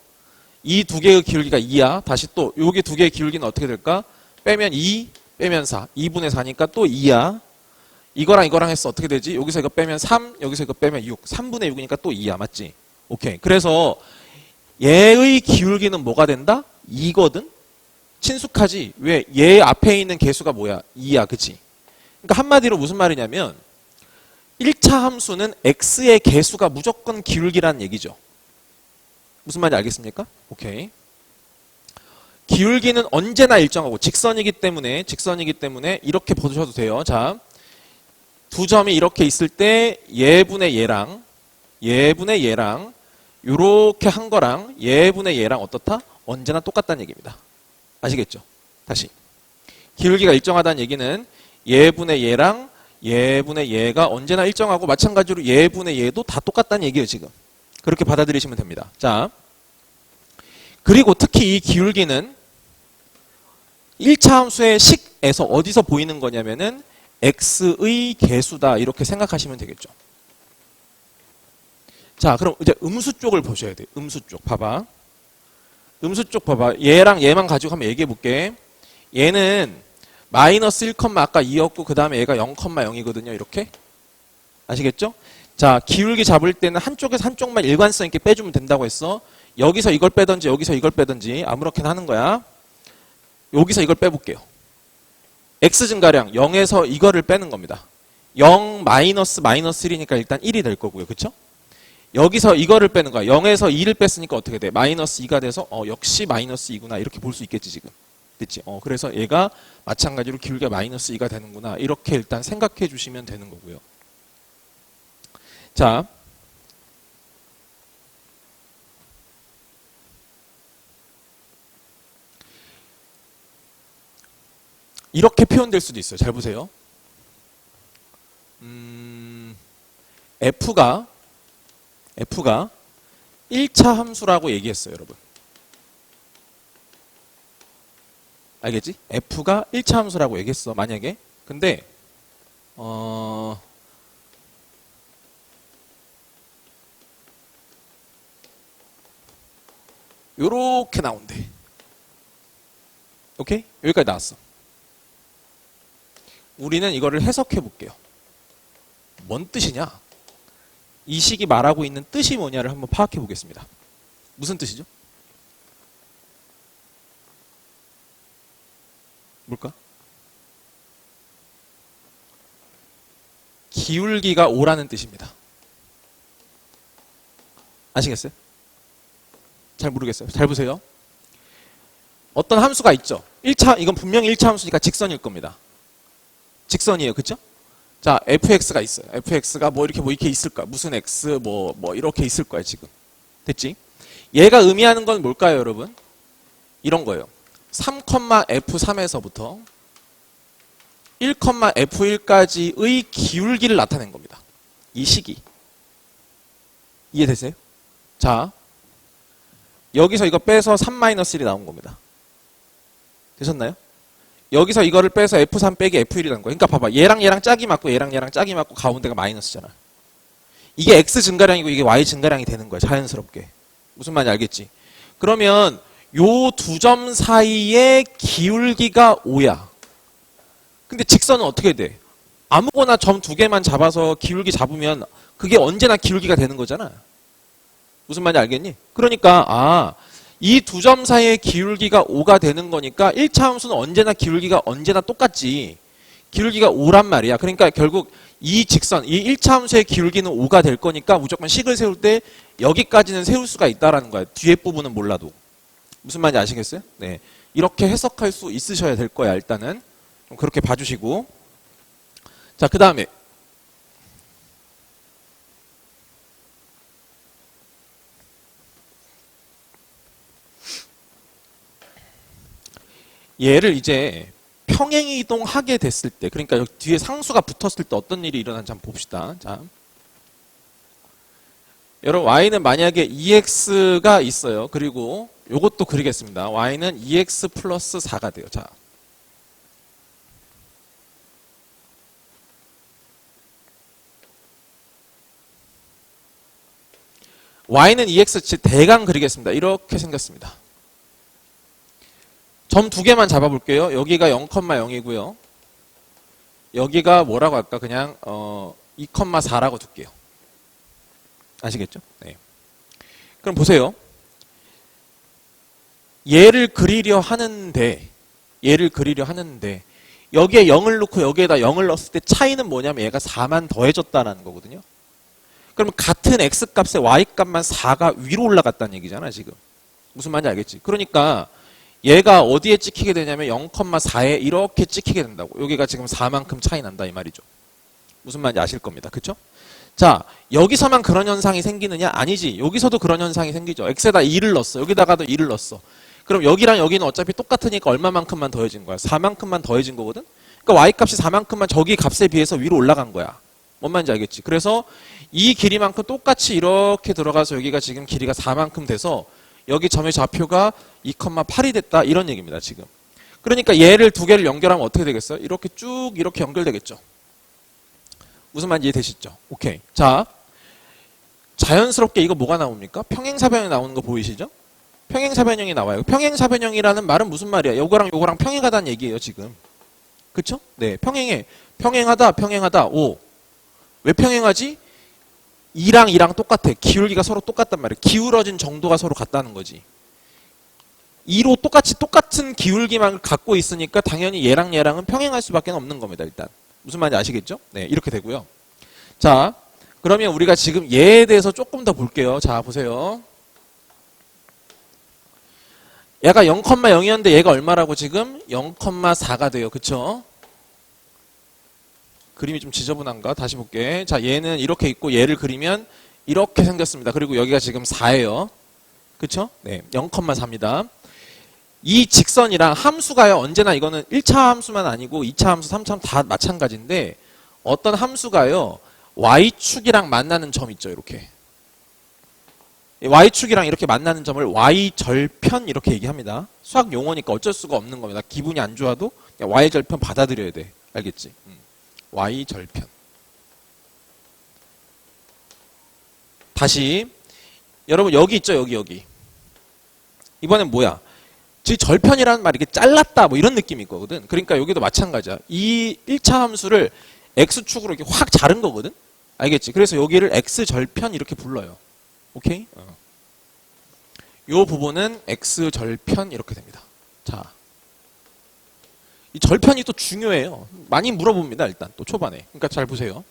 이 두 개의 기울기가 2야. 다시 또 여기 두 개의 기울기는 어떻게 될까? 빼면 2, 빼면 4. 2분의 4니까 또 2야. 이거랑 했어. 어떻게 되지? 여기서 이거 빼면 3, 여기서 이거 빼면 6. 3분의 6이니까 또 2야. 맞지? 오케이. 그래서 얘의 기울기는 뭐가 된다? 2거든? 친숙하지? 왜? 얘 앞에 있는 개수가 뭐야? 2야, 그치? 그러니까 한마디로 무슨 말이냐면 1차 함수는 x의 개수가 무조건 기울기라는 얘기죠. 무슨 말인지 알겠습니까? 오케이. 기울기는 언제나 일정하고 직선이기 때문에 이렇게 보셔도 돼요. 자, 두 점이 이렇게 있을 때 얘분의 얘랑 요렇게 한 거랑 얘분의 얘랑 어떻다? 언제나 똑같다는 얘기입니다. 아시겠죠? 다시. 기울기가 일정하다는 얘기는 얘분의 얘랑 얘분의 얘가 언제나 일정하고 마찬가지로 얘분의 얘도 다 똑같다는 얘기예요, 지금. 그렇게 받아들이시면 됩니다. 자, 그리고 특히 이 기울기는 1차 함수의 식에서 어디서 보이는 거냐면은 x의 개수다 이렇게 생각하시면 되겠죠. 자, 그럼 이제 음수 쪽을 보셔야 돼요. 음수 쪽 봐봐. 음수 쪽 봐봐. 얘랑 얘만 가지고 한번 얘기해 볼게. 얘는 마이너스 1, 아까 2였고 그 다음에 얘가 0,0이거든요. 이렇게. 아시겠죠? 자, 기울기 잡을 때는 한쪽에서 한쪽만 일관성 있게 빼주면 된다고 했어. 여기서 이걸 빼든지 여기서 이걸 빼든지 아무렇게나 하는 거야. 여기서 이걸 빼볼게요. x 증가량 0에서 이거를 빼는 겁니다. 0 마이너스 1이니까 일단 1이 될 거고요. 그쵸? 여기서 이거를 빼는 거야. 0에서 2를 뺐으니까 어떻게 돼? 마이너스 2가 돼서 역시 마이너스 2구나 이렇게 볼 수 있겠지 지금. 됐지? 그래서 얘가 마찬가지로 기울기가 마이너스 2가 되는구나 이렇게 일단 생각해 주시면 되는 거고요. 자, 이렇게 표현될 수도 있어요. 잘 보세요. F가 1차 함수라고 얘기했어요, 여러분. 알겠지? F가 1차 함수라고 얘기했어, 만약에. 근데 요렇게 나온대. 오케이? 여기까지 나왔어. 우리는 이거를 해석해 볼게요. 뭔 뜻이냐? 이 식이 말하고 있는 뜻이 뭐냐를 한번 파악해 보겠습니다. 무슨 뜻이죠? 뭘까? 기울기가 5라는 뜻입니다. 아시겠어요? 잘 모르겠어요. 잘 보세요. 어떤 함수가 있죠. 1차, 이건 분명히 1차 함수니까 직선일 겁니다. 직선이에요. 그쵸? 자, fx가 있어요. fx가 뭐 이렇게 있을 거야. 무슨 x, 뭐 이렇게 있을 거야, 지금. 됐지? 얘가 의미하는 건 뭘까요, 여러분? 이런 거예요. 3,f3에서부터 1,f1까지의 기울기를 나타낸 겁니다. 이 식이. 이해되세요? 자, 여기서 이거 빼서 3-1이 나온 겁니다. 되셨나요? 여기서 이거를 빼서 F3 빼기 F1이라는 거예요. 그러니까 봐봐. 얘랑 짝이 맞고 얘랑 짝이 맞고 가운데가 마이너스잖아. 이게 X 증가량이고 이게 Y 증가량이 되는 거야. 자연스럽게. 무슨 말인지 알겠지? 그러면 요 두 점 사이의 기울기가 5야. 근데 직선은 어떻게 돼? 아무거나 점 두 개만 잡아서 기울기 잡으면 그게 언제나 기울기가 되는 거잖아. 무슨 말인지 알겠니? 그러니까 이 두 점 사이의 기울기가 5가 되는 거니까 1차 함수는 언제나 기울기가 언제나 똑같지. 기울기가 5란 말이야. 그러니까 결국 이 직선, 이 1차 함수의 기울기는 5가 될 거니까 무조건 식을 세울 때 여기까지는 세울 수가 있다라는 거야. 뒤에 부분은 몰라도. 무슨 말인지 아시겠어요? 네. 이렇게 해석할 수 있으셔야 될 거야, 일단은. 그렇게 봐주시고. 자, 그 다음에. 얘를 이제 평행이동하게 됐을 때, 그러니까 여기 뒤에 상수가 붙었을 때 어떤 일이 일어나는지 한번 봅시다. 자, 여러분 y는 만약에 2x가 있어요. 그리고 요것도 그리겠습니다. y는 2x 플러스 4가 돼요. 자, y는 2x 대강 그리겠습니다. 이렇게 생겼습니다. 점 두 개만 잡아볼게요. 여기가 0,0이고요. 여기가 뭐라고 할까? 그냥 2,4라고 둘게요. 아시겠죠? 네. 그럼 보세요. 얘를 그리려 하는데 여기에 0을 넣고 여기에다 0을 넣었을 때 차이는 뭐냐면 얘가 4만 더해졌다는 거거든요. 그러면 같은 x값에 y값만 4가 위로 올라갔다는 얘기잖아 지금. 무슨 말인지 알겠지? 그러니까 얘가 어디에 찍히게 되냐면 0,4에 이렇게 찍히게 된다고. 여기가 지금 4만큼 차이 난다 이 말이죠. 무슨 말인지 아실 겁니다. 그쵸? 자, 여기서만 그런 현상이 생기느냐? 아니지. 여기서도 그런 현상이 생기죠. x에다 2를 넣었어. 여기다가도 2를 넣었어. 그럼 여기랑 여기는 어차피 똑같으니까 얼마만큼만 더해진 거야? 4만큼만 더해진 거거든? 그러니까 y값이 4만큼만 저기 값에 비해서 위로 올라간 거야. 뭔 말인지 알겠지? 그래서 이 길이만큼 똑같이 이렇게 들어가서 여기가 지금 길이가 4만큼 돼서 여기 점의 좌표가 2,8이 됐다 이런 얘기입니다 지금. 그러니까 얘를 두 개를 연결하면 어떻게 되겠어요? 이렇게 쭉 이렇게 연결되겠죠. 무슨 말인지 이해되시죠? 오케이. 자, 자연스럽게 이거 뭐가 나옵니까? 평행사변형이 나오는 거 보이시죠? 평행사변형이 나와요. 평행사변형이라는 말은 무슨 말이야? 요거랑 요거랑 평행하다는 얘기예요 지금. 그쵸? 네, 평행해. 평행하다. 오. 왜 평행하지? 2랑 똑같아. 기울기가 서로 똑같단 말이에요. 기울어진 정도가 서로 같다는 거지. 2로 똑같은 기울기만 갖고 있으니까 당연히 얘랑은 평행할 수밖에 없는 겁니다. 일단. 무슨 말인지 아시겠죠? 네, 이렇게 되고요. 자, 그러면 우리가 지금 얘에 대해서 조금 더 볼게요. 자, 보세요. 얘가 0,0이었는데 얘가 얼마라고 지금? 0,4가 돼요. 그쵸? 그림이 좀 지저분한가? 다시 볼게. 자, 얘는 이렇게 있고 얘를 그리면 이렇게 생겼습니다. 그리고 여기가 지금 4예요. 그쵸? 네, 0,4입니다. 이 직선이랑 함수가요. 언제나 이거는 1차 함수만 아니고 2차 함수, 3차 함수 다 마찬가지인데 어떤 함수가요. y축이랑 만나는 점 있죠. 이렇게. y축이랑 이렇게 만나는 점을 y절편 이렇게 얘기합니다. 수학 용어니까 어쩔 수가 없는 겁니다. 기분이 안 좋아도 y절편 받아들여야 돼. 알겠지? y절편. 다시 여러분 여기 있죠. 여기. 이번엔 뭐야? 즉 절편이라는 말이 이렇게 잘랐다 뭐 이런 느낌일 거거든. 그러니까 여기도 마찬가지야. 이 1차 함수를 x축으로 이렇게 확 자른 거거든. 알겠지? 그래서 여기를 x절편 이렇게 불러요. 오케이? 요 부분은 x절편 이렇게 됩니다. 자, 이 절편이 또 중요해요. 많이 물어봅니다. 일단 또 초반에. 그러니까 잘 보세요.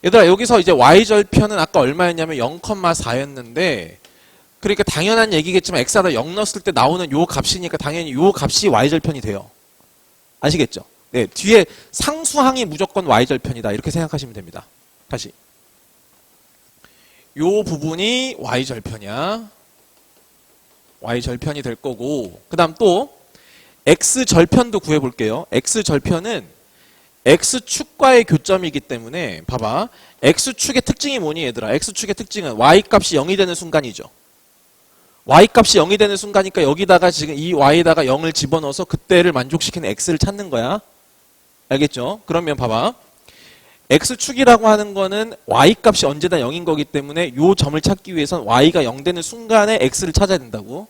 얘들아 여기서 이제 y절편은 아까 얼마였냐면 0,4였는데 그러니까 당연한 얘기겠지만 x에다 0 넣었을 때 나오는 요 값이니까 당연히 요 값이 y절편이 돼요. 아시겠죠? 네, 뒤에 상수항이 무조건 y절편이다. 이렇게 생각하시면 됩니다. 다시. 요 부분이 y절편이야. y절편이 될 거고 그 다음 또 x절편도 구해볼게요. x절편은 x축과의 교점이기 때문에 봐봐. x축의 특징이 뭐니 얘들아? x축의 특징은 y값이 0이 되는 순간이죠. y값이 0이 되는 순간이니까 여기다가 지금 이 y에다가 0을 집어넣어서 그때를 만족시키는 x를 찾는 거야. 알겠죠? 그러면 봐봐. x축이라고 하는 거는 y값이 언제나 0인 거기 때문에 이 점을 찾기 위해선 y가 0 되는 순간에 x를 찾아야 된다고.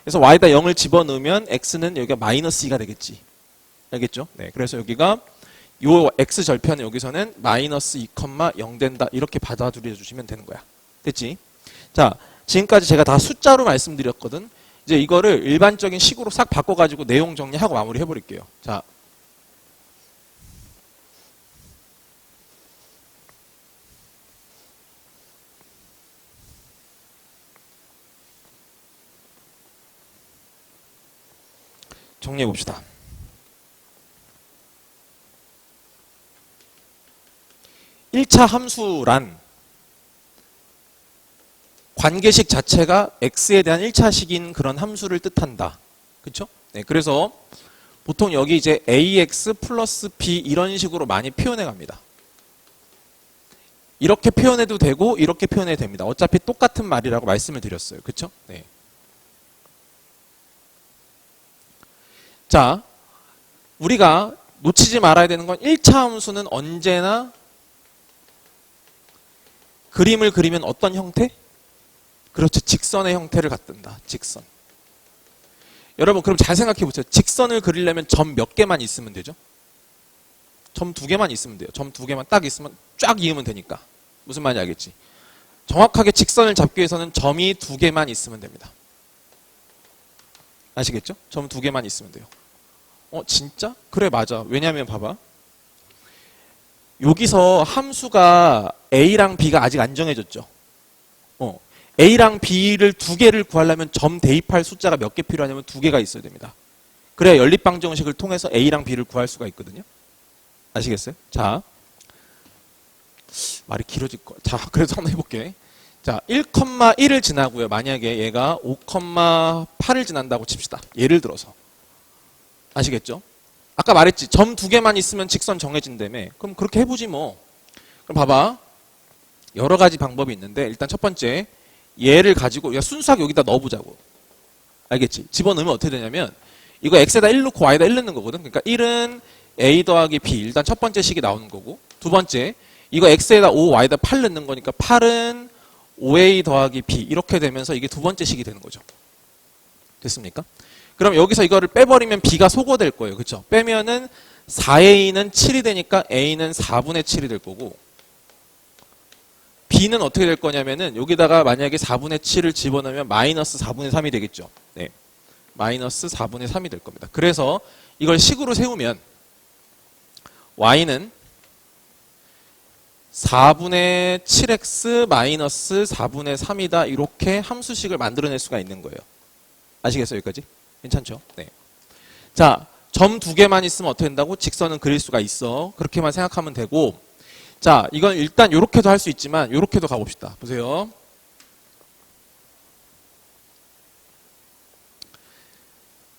그래서 y에다 0을 집어넣으면 x는 여기가 마이너스 2가 되겠지. 알겠죠? 네, 그래서 여기가 요 x절편은 여기서는 마이너스 2,0 된다. 이렇게 받아들여 주시면 되는 거야. 됐지? 자, 지금까지 제가 다 숫자로 말씀드렸거든. 이제 이거를 일반적인 식으로 싹 바꿔가지고 내용 정리하고 마무리 해버릴게요. 자. 정리해 봅시다. (1차) 함수란 관계식 자체가 x에 대한 1차식인 그런 함수를 뜻한다. 그쵸? 네, 그래서 보통 여기 이제 ax 플러스 b 이런 식으로 많이 표현해 갑니다. 이렇게 표현해도 되고 이렇게 표현해도 됩니다. 어차피 똑같은 말이라고 말씀을 드렸어요. 그쵸? 네. 자, 우리가 놓치지 말아야 되는 건 1차 함수는 언제나 그림을 그리면 어떤 형태? 그렇죠. 직선의 형태를 갖는다. 직선. 여러분 그럼 잘 생각해 보세요. 직선을 그리려면 점 몇 개만 있으면 되죠? 점 2개만 있으면 돼요. 점 2개만 딱 있으면 쫙 이으면 되니까. 무슨 말인지 알겠지? 정확하게 직선을 잡기 위해서는 점이 2개만 있으면 됩니다. 아시겠죠? 점 두 개만 있으면 돼요. 진짜? 그래, 맞아. 왜냐면 봐봐. 여기서 함수가 A랑 B가 아직 안 정해졌죠. A랑 B를 두 개를 구하려면 점 대입할 숫자가 몇 개 필요하냐면 두 개가 있어야 됩니다. 그래야 연립방정식을 통해서 A랑 B를 구할 수가 있거든요. 아시겠어요? 자, 말이 길어질 거. 자, 그래서 한번 해볼게. 자, 1,1을 지나고요. 만약에 얘가 5,8을 지난다고 칩시다. 예를 들어서. 아시겠죠? 아까 말했지. 점 두 개만 있으면 직선 정해진다며. 그럼 그렇게 해보지 뭐. 그럼 봐봐. 여러 가지 방법이 있는데 일단 첫 번째 얘를 가지고 순수하게 여기다 넣어보자고. 알겠지? 집어넣으면 어떻게 되냐면 이거 x에다 1 넣고 y에다 1 넣는 거거든. 그러니까 1은 a 더하기 b. 일단 첫 번째 식이 나오는 거고. 두 번째 이거 x에다 5, y에다 8 넣는 거니까 8은 5a 더하기 b. 이렇게 되면서 이게 두 번째 식이 되는 거죠. 됐습니까? 그럼 여기서 이거를 빼버리면 b가 소거될 거예요. 그렇죠? 빼면은 4a는 7이 되니까 a는 4분의 7이 될 거고 b는 어떻게 될 거냐면은 여기다가 만약에 4분의 7을 집어넣으면 마이너스 4분의 3이 되겠죠. 네. 마이너스 4분의 3이 될 겁니다. 그래서 이걸 식으로 세우면 y는 4분의 7x 마이너스 4분의 3이다. 이렇게 함수식을 만들어낼 수가 있는 거예요. 아시겠어요? 여기까지? 괜찮죠? 네. 자, 점 두 개만 있으면 어떻게 된다고? 직선은 그릴 수가 있어. 그렇게만 생각하면 되고 자, 이건 일단 이렇게도 할 수 있지만 이렇게도 가봅시다. 보세요.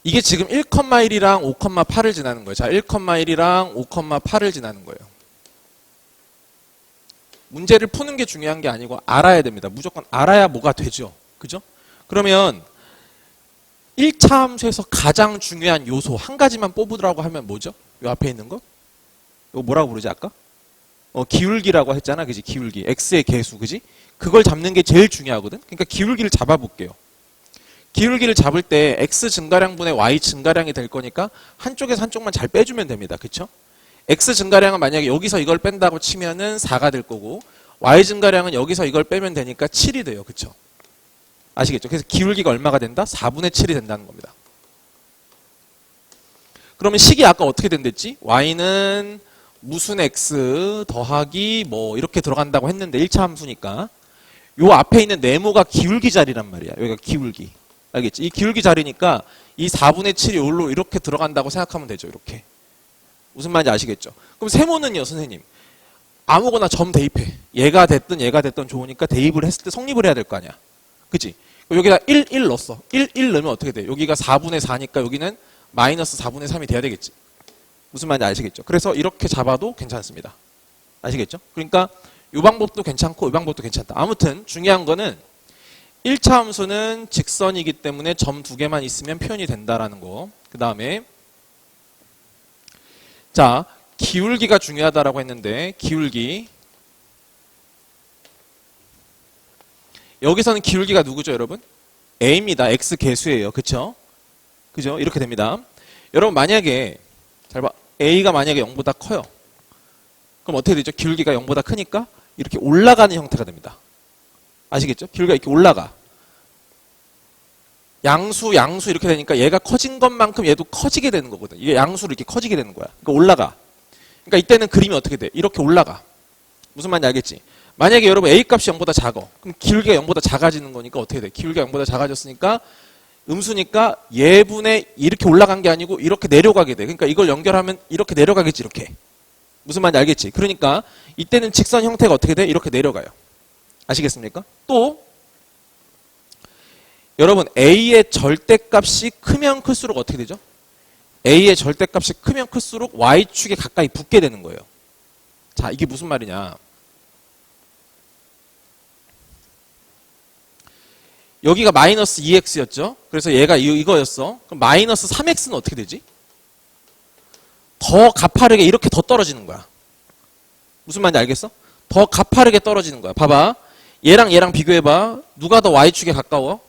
이게 지금 1,1이랑 5,8을 지나는 거예요. 자, 1,1이랑 5,8을 지나는 거예요. 문제를 푸는 게 중요한 게 아니고 알아야 됩니다. 무조건 알아야 뭐가 되죠. 그죠? 그러면 1차 함수에서 가장 중요한 요소 한 가지만 뽑으라고 하면 뭐죠? 이 앞에 있는 거? 이거 뭐라고 부르지 아까? 기울기라고 했잖아. 그지? 기울기. x의 개수. 그지? 그걸 잡는 게 제일 중요하거든. 그러니까 기울기를 잡아볼게요. 기울기를 잡을 때 x 증가량분의 y 증가량이 될 거니까 한쪽에서 한쪽만 잘 빼주면 됩니다. 그쵸? x 증가량은 만약에 여기서 이걸 뺀다고 치면은 4가 될 거고 y 증가량은 여기서 이걸 빼면 되니까 7이 돼요. 그쵸? 아시겠죠? 그래서 기울기가 얼마가 된다? 4분의 7이 된다는 겁니다. 그러면 식이 아까 어떻게 된댔지? y는 무슨 x 더하기 뭐 이렇게 들어간다고 했는데 1차 함수니까 요 앞에 있는 네모가 기울기 자리란 말이야. 여기가 기울기. 알겠지? 이 기울기 자리니까 이 4분의 7이 여기로 이렇게 들어간다고 생각하면 되죠. 이렇게. 무슨 말인지 아시겠죠? 그럼 세모는요, 선생님. 아무거나 점 대입해. 얘가 됐든 좋으니까 대입을 했을 때 성립을 해야 될 거 아니야. 그치? 여기다 1 넣었어. 1 넣으면 어떻게 돼? 여기가 4분의 4니까 여기는 마이너스 4분의 3이 돼야 되겠지. 무슨 말인지 아시겠죠? 그래서 이렇게 잡아도 괜찮습니다. 아시겠죠? 그러니까 이 방법도 괜찮고 이 방법도 괜찮다. 아무튼 중요한 거는 1차 함수는 직선이기 때문에 점 두 개만 있으면 표현이 된다라는 거. 그 다음에 자, 기울기가 중요하다라고 했는데 기울기 여기서는 기울기가 누구죠, 여러분? a입니다. x 개수예요. 그쵸? 그죠? 이렇게 됩니다. 여러분 만약에 잘 봐. a가 만약에 0보다 커요. 그럼 어떻게 되죠? 기울기가 0보다 크니까 이렇게 올라가는 형태가 됩니다. 아시겠죠? 기울기가 이렇게 올라가. 양수 이렇게 되니까 얘가 커진 것만큼 얘도 커지게 되는 거거든. 이게 양수로 이렇게 커지게 되는 거야. 그러니까 올라가. 그러니까 이때는 그림이 어떻게 돼? 이렇게 올라가. 무슨 말인지 알겠지? 만약에 여러분 a 값이 0보다 작아. 그럼 기울기가 0보다 작아지는 거니까 어떻게 돼? 기울기가 0보다 작아졌으니까 음수니까 예분에 이렇게 올라간 게 아니고 이렇게 내려가게 돼. 그러니까 이걸 연결하면 이렇게 내려가겠지. 이렇게. 무슨 말인지 알겠지? 그러니까 이때는 직선 형태가 어떻게 돼? 이렇게 내려가요. 아시겠습니까? 또 여러분 a의 절대값이 크면 클수록 어떻게 되죠? a의 절대값이 크면 클수록 y축에 가까이 붙게 되는 거예요. 자, 이게 무슨 말이냐? 여기가 마이너스 2x였죠? 그래서 얘가 이거였어. 그럼 마이너스 3x는 어떻게 되지? 더 가파르게 이렇게 더 떨어지는 거야. 무슨 말인지 알겠어? 더 가파르게 떨어지는 거야. 봐봐. 얘랑 비교해봐. 누가 더 y축에 가까워?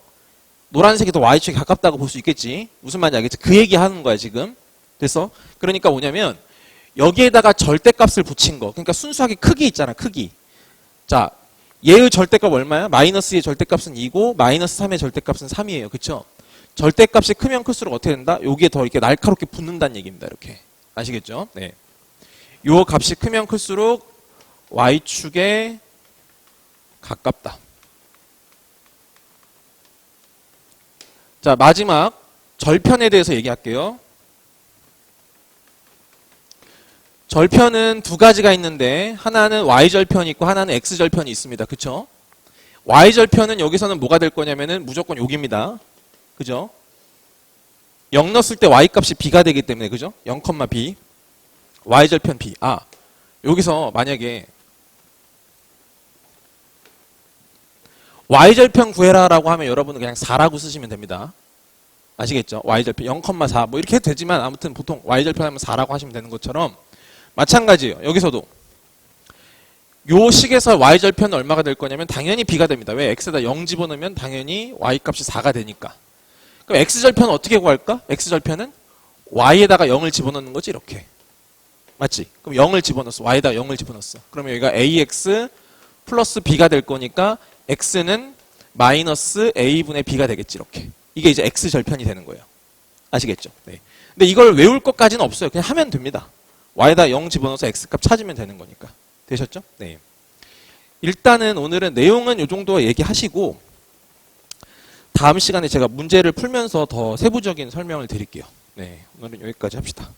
노란색이 더 y축에 가깝다고 볼 수 있겠지. 무슨 말인지 알겠지? 그 얘기 하는 거야, 지금. 됐어? 그러니까 뭐냐면 여기에다가 절대값을 붙인 거. 그러니까 순수하게 크기 있잖아, 크기. 자, 얘의 절대값 얼마야? 마이너스의 절대값은 2고 마이너스 3의 절대값은 3이에요. 그쵸? 절대값이 크면 클수록 어떻게 된다? 여기에 더 이렇게 날카롭게 붙는다는 얘기입니다. 이렇게. 아시겠죠? 네. 요 값이 크면 클수록 y축에 가깝다. 자, 마지막 절편에 대해서 얘기할게요. 절편은 두 가지가 있는데 하나는 y절편이 있고 하나는 x절편이 있습니다. 그쵸? y절편은 여기서는 뭐가 될 거냐면은 무조건 여기입니다. 그죠? 0 넣었을 때 y값이 b가 되기 때문에 그죠? 0, b y절편 b. 여기서 만약에 y절편 구해라라고 하면 여러분은 그냥 4라고 쓰시면 됩니다. 아시겠죠? y절편 0,4 뭐 이렇게 해도 되지만 아무튼 보통 y절편 하면 4라고 하시면 되는 것처럼 마찬가지예요. 여기서도 요 식에서 y절편은 얼마가 될 거냐면 당연히 b가 됩니다. 왜? x에다 0 집어넣으면 당연히 y값이 4가 되니까. 그럼 x절편은 어떻게 구할까? x절편은 y에다가 0을 집어넣는 거지 이렇게. 맞지? 그럼 0을 집어넣었어. y에다가 0을 집어넣었어. 그러면 여기가 ax 플러스 b가 될 거니까 x는 마이너스 a분의 b가 되겠지 이렇게. 이게 이제 x절편이 되는 거예요. 아시겠죠? 네. 근데 이걸 외울 것까지는 없어요. 그냥 하면 됩니다. y에다 0 집어넣어서 x값 찾으면 되는 거니까. 되셨죠? 네. 일단은 오늘은 내용은 이 정도 얘기하시고 다음 시간에 제가 문제를 풀면서 더 세부적인 설명을 드릴게요. 네. 오늘은 여기까지 합시다.